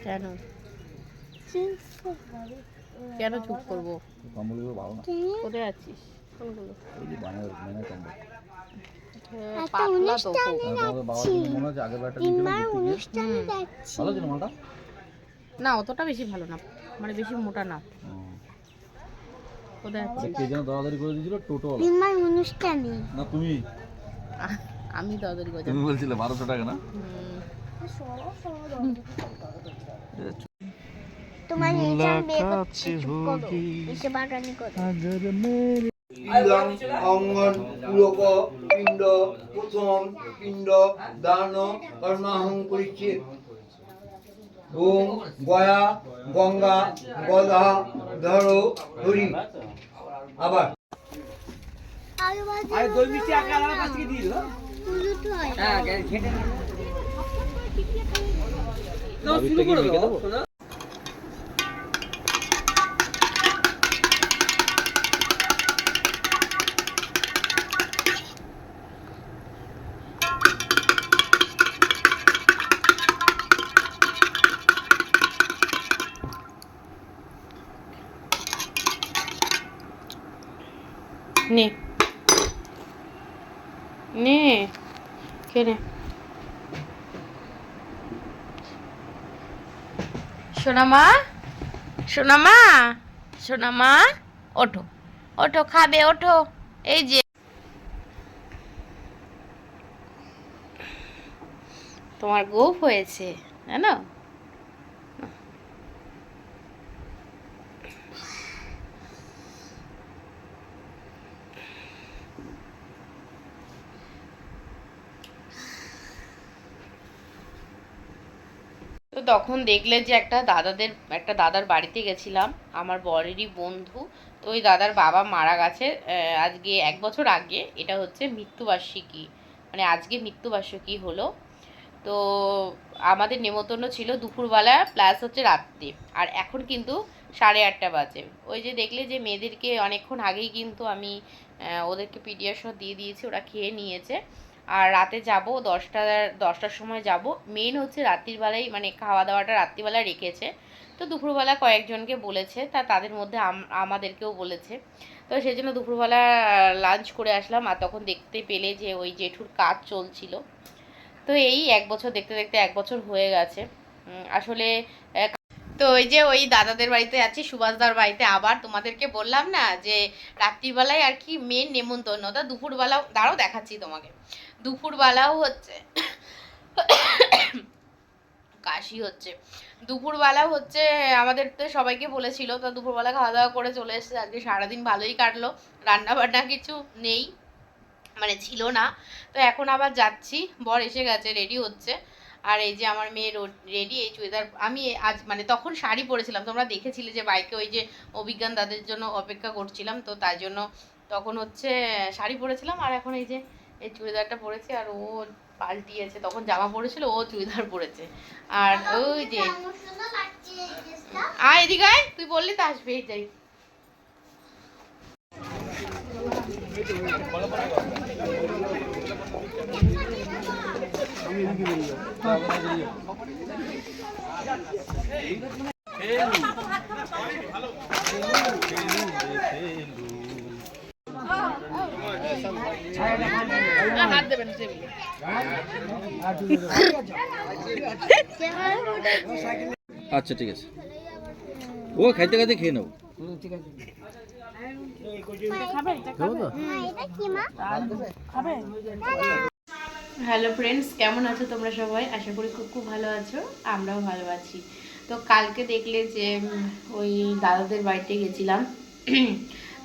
কেন কেন চুপ করবো? কম্বলগুলো ভালো না। কোথায় আছিস? কোনগুলো? এই যে বানায় কম্বল। পাতলা তো খুব। তোমাদের বাবা কিন্তু মনে হচ্ছে আগের বারটা নিয়েছিল ঘুরতে গিয়ে। ভালো ছিল মালটা? না অতটা বেশি ভালো না, মানে বেশি মোটা না। কোথায় আছিস? কে যেন দরাদরি করে দিয়েছিল টোটো অনুষ্ঠানে না তুমি? আমি দরদারি করে তুমি বলছিলে 1200 টাকা না? তোমার নিজাম বেকাচ্ছে হোগি এসে বাগানি করে ইলং অঙ্গন পুলক পিণ্ড প্রথম পিণ্ড দান কর্মাহং করিচ্ছে ওম গয়া গঙ্গা গদা ধর হরি। আবার আরে দই মিষ্টি আগে আমার কাছ থেকে দিয়ে দিল হ্যাঁ খেটে নাও শুরু করে দাও। নে নে কেনে সোনামা সোনামা সোনামা ওঠো ওঠো খাবে ওঠো। এই যে তোমার গোপ হয়েছে জানো? তো তখন দেখলে যে একটা দাদার বাড়িতে গেছিলাম, আমার বরেরই বন্ধু। তো ওই দাদার বাবা মারা গেছে আজকে 1 বছর আগে। এটা হচ্ছে মৃত্যুবার্ষিকী, মানে আজকে মৃত্যুবার্ষিকী হলো। তো আমাদের নেমন্তন্ন ছিল দুপুরবেলা প্লাস হচ্ছে রাত্রে, আর এখন কিন্তু 8:30 বাজে। ওই যে দেখলে যে মেয়েদেরকে অনেকক্ষণ আগেই কিন্তু আমি ওদেরকে পিডিয়াশো দিয়ে দিয়েছি, ওরা খেয়ে নিয়েছে। আর রাতে যাব 10টার সময় যাব। মেন হচ্ছে রাত্রির বেলায়, মানে খাওয়া দাওয়াটা রাত্রিবেলা রেখেছে। তো দুপুরবেলা কয়েকজনকে বলেছে, তাদের মধ্যে আমাদেরকেও বলেছে। তো সেই জন্য দুপুরবেলা লাঞ্চ করে আসলাম। আর তখন দেখতে পেলে যে ওই জেঠুর কাজ চলছিল। তো এই 1 বছর দেখতে দেখতে 1 বছর হয়ে গেছে আসলে। তো ওই যে ওই দাদাদের বাড়িতে আছি, সুভাষদার বাড়িতে। আবার তোমাদেরকে বললাম না যে রাত্রিবেলায় আর কি মেন নেমন্তন্ন, তা দুপুরবেলাও দাঁড়াও দেখাচ্ছি তোমাকে। দুপুরবেলাও হচ্ছে কাশি হচ্ছে। দুপুরবেলাও হচ্ছে আমাদের তো সবাইকে বলেছিল, তো দুপুরবেলা খাওয়া দাওয়া করে চলে এসেছে। আজকে সারাদিন ভালোই কাটলো, রান্না বান্না কিছু নেই, মানে ছিল না। তো এখন আবার যাচ্ছি, বর এসে গেছে, রেডি হচ্ছে। আর এই যে আমার মেয়ে রেডি, এই চুড়িদার। আমি আজ মানে তখন শাড়ি পরেছিলাম, তোমরা দেখেছিলে যে বাইকে ওই যে অভিজ্ঞান দাদের জন্য অপেক্ষা করছিলাম, তো তাই জন্য তখন হচ্ছে শাড়ি পরেছিলাম। আর এখন এই যে এই চুড়িদারটা পরেছি। আর ও পাল্টিয়েছে, তখন জামা পরেছিল, ও চুড়িদার পরেছে। আর ওই যে আয় এদিকে আয়, তুই বললি তো আসবে, এই যাই। হাত দেবেন টেবিলে। আচ্ছা ঠিক আছে, ও খাইতে খাইতে খেয়ে নাও। ঠিক আছে হ্যালো ফ্রেন্ডস, কেমন আছো তোমরা সবাই? আশা করি খুব খুব ভালো আছো, আমরাও ভালো আছি। তো কালকে দেখলে যে ওই দাদাদের বাড়িতে গেছিলাম,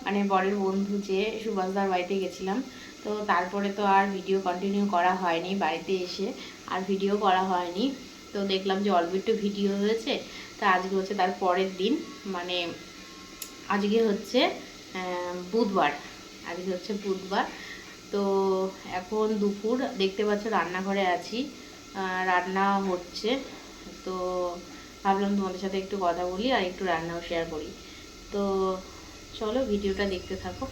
মানে বরের বন্ধু যে সুভাষদার বাড়িতে গেছিলাম। তো তারপরে তো আর ভিডিও কন্টিনিউ করা হয়নি, বাড়িতে এসে আর ভিডিও করা হয়নি। তো দেখলাম যে অল্প একটু ভিডিও হয়েছে। তো আজকে হচ্ছে তার পরের দিন, মানে আজকে হচ্ছে বুধবার। আজকে হচ্ছে বুধবার। তো এখন দুপুর, দেখতে পাচ্ছ রান্নাঘরে আছি, রান্না হচ্ছে। তো ভাবলাম তোমাদের সাথে একটু কথা বলি আর একটু রান্নাও শেয়ার করি। তো চলো ভিডিওটা দেখতে থাকো।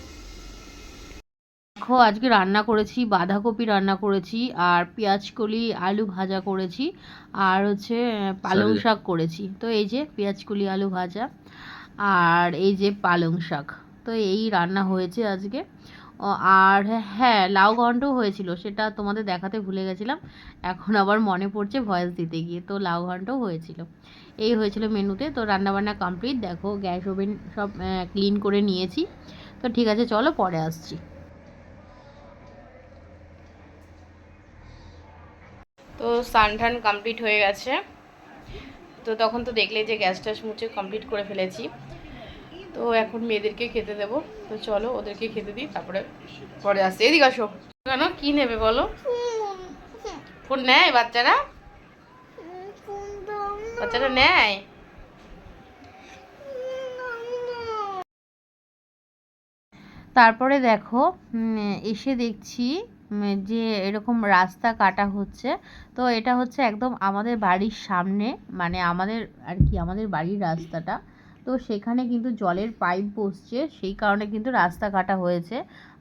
দেখো আজকে রান্না করেছি, বাঁধাকপি রান্না করেছি, আর পেঁয়াজকলি আলু ভাজা করেছি, আর হচ্ছে পালং শাক করেছি। তো এই যে পেঁয়াজকলি আলু ভাজা আর এই যে পালং শাক, তো এই রান্না হয়েছে আজকে। আর হ্যাঁ, লাউ ঘন্টও হয়েছিল, সেটা তোমাদের দেখাতে ভুলে গেছিলাম, এখন আবার মনে পড়ছে ভয়েস দিতে গিয়ে। তো লাউ ঘন্টও হয়েছিল, এই হয়েছিল মেনুতে। তো রান্নাবান্না কমপ্লিট, দেখো গ্যাস ওভেন সব ক্লিন করে নিয়েছি। তো ঠিক আছে, চলো পরে আসছি। তো স্নান টান কমপ্লিট হয়ে গেছে, তো তখন তো দেখলে যে গ্যাস ট্যাস মুছে কমপ্লিট করে ফেলেছি। তো এখন মেয়েদেরকে খেতে দেবো, তো চলো ওদেরকে খেতে দিই, তারপরে পরে আসছি। এদিকে আসো। কেন, কি নেবে বলো? ফোন নেয় বাচ্চারা? বাচ্চারা নেয়? তারপরে দেখো এসে দেখছি যে এরকম রাস্তা কাটা হচ্ছে। তো এটা হচ্ছে একদম আমাদের বাড়ির সামনে, মানে আমাদের আর কি আমাদের বাড়ির রাস্তাটা। তো সেখানে কিন্তু জলের পাইপ বসছে, সেই কারণে কিন্তু রাস্তা কাটা হয়েছে।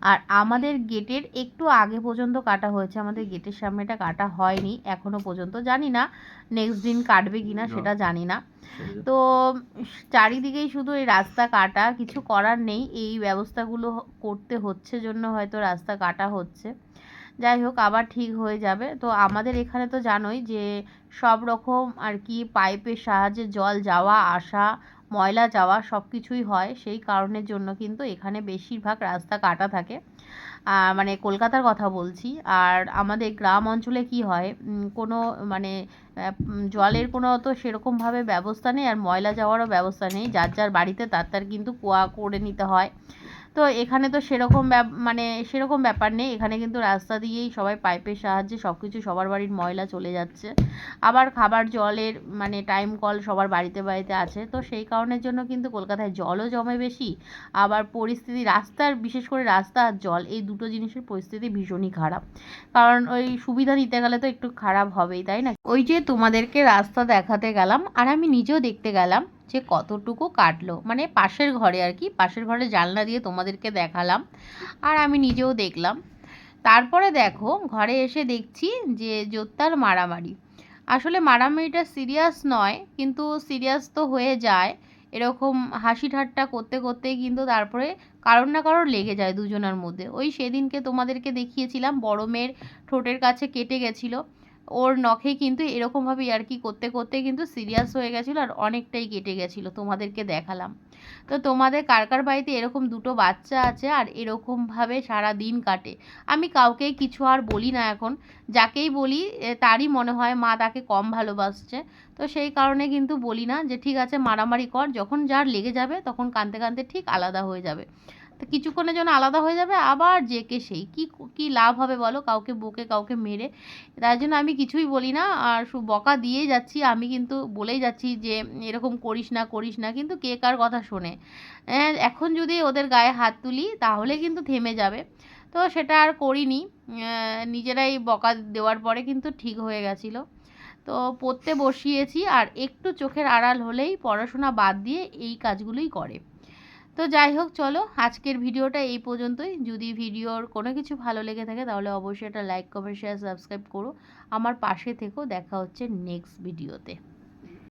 আর আমাদের গেটের একটু আগে পর্যন্ত কাটা হয়েছে, আমাদের গেটের সামনেটা কাটা হয়নি এখনো পর্যন্ত। জানি না নেক্সট দিন কাটবে কিনা, সেটা জানি না। তো চারিদিকেই শুধু এই রাস্তা কাটা, কিছু করার নেই, এই ব্যবস্থাগুলো করতে হচ্ছে জন্য হয়তো রাস্তা কাটা হচ্ছে। যাই হোক, আবার ঠিক হয়ে যাবে। তো আমাদের এখানে তো জানোই যে সব রকম আর কি পাইপের সাহায্যে জল যাওয়া আসা, ময়লা যাওয়া সব কিছুই হয়, সেই কারণের জন্য কিন্তু এখানে বেশিরভাগ রাস্তা কাটা থাকে। মানে কলকাতার কথা বলছি। আর আমাদের গ্রাম অঞ্চলে কি হয়, কোনো মানে জলের কোনো তো সেরকমভাবে ব্যবস্থা নেই, আর ময়লা যাওয়ারও ব্যবস্থা নেই, যার যার বাড়িতে তার তার কিন্তু কুয়া করে নিতে হয়। তো এখানে তো সেরকম মানে সেরকম ব্যাপার নেই, এখানে কিন্তু রাস্তা দিয়েই সবাই পাইপের সাহায্যে সব কিছু সবার বাড়ির ময়লা চলে যাচ্ছে। আবার খাবার জলের মানে টাইম কল সবার বাড়িতে বাড়িতে আছে, তো সেই কারণের জন্য কিন্তু কলকাতায় জলও জমে বেশি। আবার পরিস্থিতি রাস্তার, বিশেষ করে রাস্তা আর জল, এই দুটো জিনিসের পরিস্থিতি ভীষণই খারাপ। কারণ ওই সুবিধা নিতে গেলে তো একটু খারাপ হবেই, তাই না? ওই যে তোমাদেরকে রাস্তা দেখাতে গেলাম, আর আমি নিজেও দেখতে গেলাম যে কতটুকু কাটলো, মানে পাশের ঘরে আর কি, পাশের ঘরে জানলা দিয়ে তোমাদেরকে দেখালাম, আর আমি নিজেও দেখলাম। তারপরে দেখো ঘরে এসে দেখছি যে জোত্তার মারামারি। আসলে মারামারিটা সিরিয়াস নয়, কিন্তু সিরিয়াস তো হয়ে যায়। এরকম হাসি ঠাট্টা করতে করতেই কিন্তু তারপরে কারোর না কারোর লেগে যায় দুজনের মধ্যে। ওই সেদিনকে তোমাদেরকে দেখিয়েছিলাম, বড় মেয়ের ঠোঁটের কাছে কেটে গেছিলো, ওর নখে কিন্তু এরকমভাবে ইয়ার্কি করতে করতে কিন্তু সিরিয়াস হয়ে গেছিলো, আর অনেকটাই কেটে গেছিলো, তোমাদেরকে দেখালাম। তো তোমাদের কার কার বাড়িতে এরকম দুটো বাচ্চা আছে আর এরকমভাবে সারা দিন কাটে? আমি কাউকেই কিছু আর বলি না এখন, যাকেই বলি তারই মনে হয় মা তাকে কম ভালোবাসছে। তো সেই কারণে কিন্তু বলি না যে ঠিক আছে মারামারি কর, যখন যার লেগে যাবে তখন কাঁদতে কাঁদতে ঠিক আলাদা হয়ে যাবে। তো কিছুক্ষণের জন্য আলাদা হয়ে যাবে, আবার যে কে সেই, কি লাভ হবে বলো, কাউকে বকে কাউকে মেরে? তাই জন্য আমি কিছুই বলি না, আর বকা দিয়েই যাচ্ছি, আমি কিন্তু বলেই যাচ্ছি যে এরকম করিস না করিস না, কিন্তু কে কার কথা শোনে? এখন যদি ওদের গায়ে হাত তুলি তাহলে কিন্তু থেমে যাবে। তো সেটা আর করিনি, নিজেরাই বকা দেওয়ার পরে কিন্তু ঠিক হয়ে গেছিলো। তো পড়তে বসিয়েছি, আর একটু চোখের আড়াল হলেই পড়াশোনা বাদ দিয়ে এই কাজগুলোই করে। তো যাই হোক, চলো আজকের ভিডিওটা এই পর্যন্তই। যদি ভিডিওর কোনো কিছু ভালো লেগে থাকে তাহলে অবশ্যই একটা লাইক কমেন্ট শেয়ার সাবস্ক্রাইব করো, আমার পাশে থেকো। দেখা হচ্ছে নেক্সট ভিডিওতে।